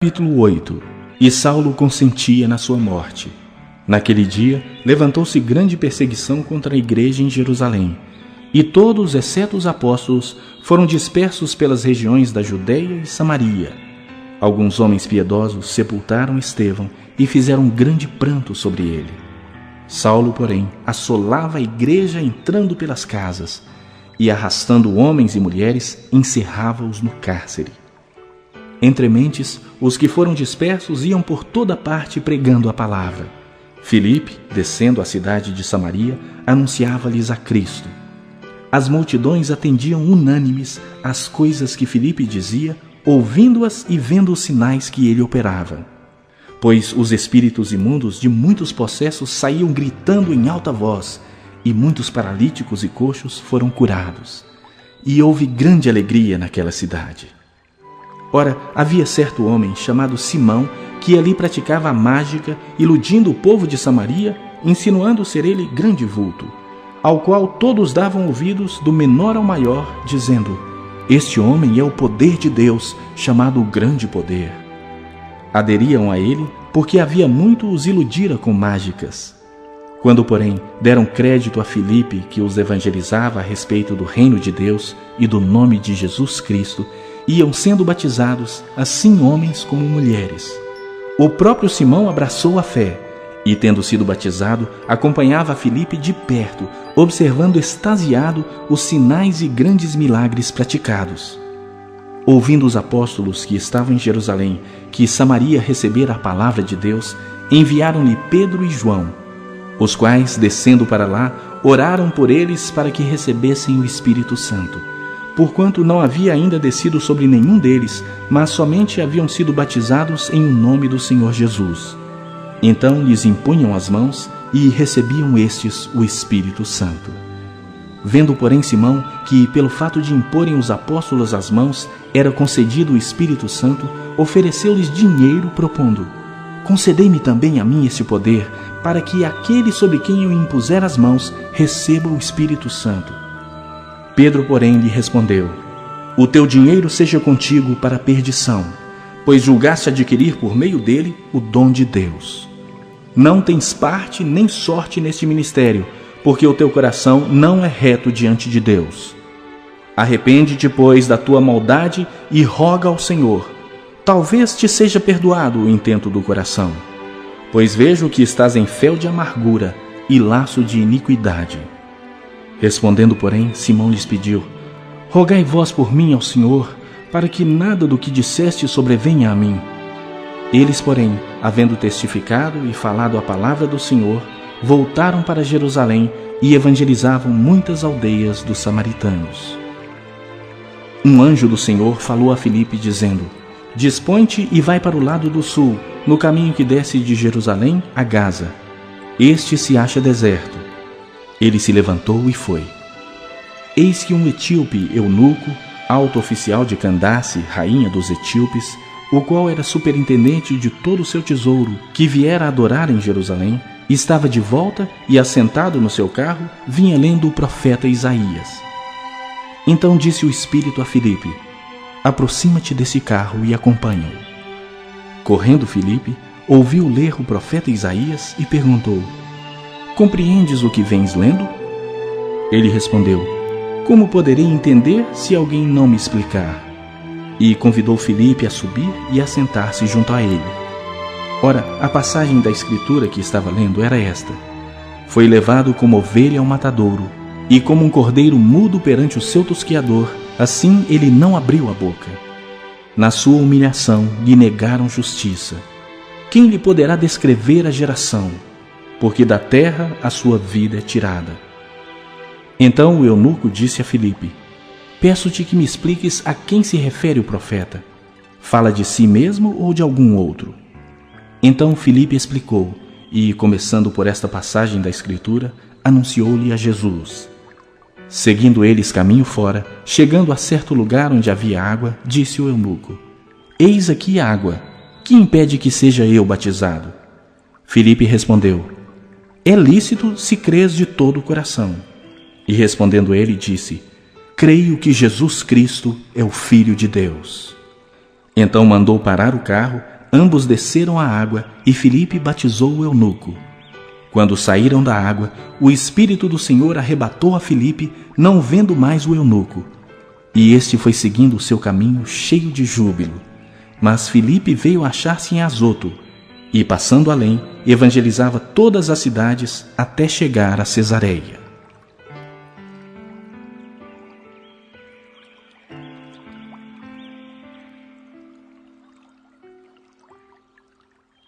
Capítulo 8. E Saulo consentia na sua morte. Naquele dia, levantou-se grande perseguição contra a igreja em Jerusalém, e todos, exceto os apóstolos, foram dispersos pelas regiões da Judéia e Samaria. Alguns homens piedosos sepultaram Estevão e fizeram grande pranto sobre ele. Saulo, porém, assolava a igreja entrando pelas casas, e arrastando homens e mulheres, encerrava-os no cárcere. Entre mentes, os que foram dispersos iam por toda parte pregando a palavra. Filipe, descendo à cidade de Samaria, anunciava-lhes a Cristo. As multidões atendiam unânimes às coisas que Filipe dizia, ouvindo-as e vendo os sinais que ele operava. Pois os espíritos imundos de muitos possessos saíam gritando em alta voz, e muitos paralíticos e coxos foram curados. E houve grande alegria naquela cidade. Ora, havia certo homem chamado Simão, que ali praticava a mágica, iludindo o povo de Samaria, insinuando ser ele grande vulto, ao qual todos davam ouvidos, do menor ao maior, dizendo: este homem é o poder de Deus, chamado o grande poder. Aderiam a ele, porque havia muito os iludira com mágicas. Quando, porém, deram crédito a Filipe, que os evangelizava a respeito do reino de Deus e do nome de Jesus Cristo, iam sendo batizados, assim homens como mulheres. O próprio Simão abraçou a fé, e, tendo sido batizado, acompanhava Filipe de perto, observando extasiado os sinais e grandes milagres praticados. Ouvindo os apóstolos que estavam em Jerusalém, que Samaria recebera a palavra de Deus, enviaram-lhe Pedro e João, os quais, descendo para lá, oraram por eles para que recebessem o Espírito Santo, porquanto não havia ainda descido sobre nenhum deles, mas somente haviam sido batizados em nome do Senhor Jesus. Então lhes impunham as mãos e recebiam estes o Espírito Santo. Vendo, porém, Simão que, pelo fato de imporem os apóstolos as mãos, era concedido o Espírito Santo, ofereceu-lhes dinheiro, propondo: concedei-me também a mim esse poder, para que aquele sobre quem eu impuser as mãos receba o Espírito Santo. Pedro, porém, lhe respondeu: o teu dinheiro seja contigo para a perdição, pois julgaste adquirir por meio dele o dom de Deus. Não tens parte nem sorte neste ministério, porque o teu coração não é reto diante de Deus. Arrepende-te, pois, da tua maldade e roga ao Senhor. Talvez te seja perdoado o intento do coração, pois vejo que estás em fel de amargura e laço de iniquidade. Respondendo, porém, Simão lhes pediu: rogai vós por mim ao Senhor, para que nada do que disseste sobrevenha a mim. Eles, porém, havendo testificado e falado a palavra do Senhor, voltaram para Jerusalém e evangelizavam muitas aldeias dos samaritanos. Um anjo do Senhor falou a Filipe, dizendo: dispõe-te e vai para o lado do sul, no caminho que desce de Jerusalém a Gaza. Este se acha deserto. Ele se levantou e foi. Eis que um etíope eunuco, alto oficial de Candace, rainha dos etíopes, o qual era superintendente de todo o seu tesouro, que viera adorar em Jerusalém, estava de volta e, assentado no seu carro, vinha lendo o profeta Isaías. Então disse o Espírito a Filipe: aproxima-te desse carro e acompanha-o. Correndo Filipe, ouviu ler o profeta Isaías e perguntou: compreendes o que vens lendo? Ele respondeu: como poderei entender se alguém não me explicar? E convidou Filipe a subir e a sentar-se junto a ele. Ora, a passagem da escritura que estava lendo era esta: foi levado como ovelha ao matadouro, e como um cordeiro mudo perante o seu tosquiador, assim ele não abriu a boca. Na sua humilhação lhe negaram justiça. Quem lhe poderá descrever a geração? Porque da terra a sua vida é tirada. Então o eunuco disse a Filipe: peço-te que me expliques a quem se refere o profeta. Fala de si mesmo ou de algum outro? Então Filipe explicou, e, começando por esta passagem da Escritura, anunciou-lhe a Jesus. Seguindo eles caminho fora, chegando a certo lugar onde havia água, disse o eunuco: eis aqui a água, que impede que seja eu batizado? Filipe respondeu: é lícito se crês de todo o coração. E respondendo ele, disse: creio que Jesus Cristo é o Filho de Deus. Então mandou parar o carro ambos desceram à água e Filipe batizou o eunuco. Quando saíram da água, o Espírito do Senhor arrebatou a Filipe, não vendo mais o eunuco. E este foi seguindo o seu caminho cheio de júbilo. Mas Filipe veio achar-se em Azoto, e, passando além, evangelizava todas as cidades até chegar a Cesareia.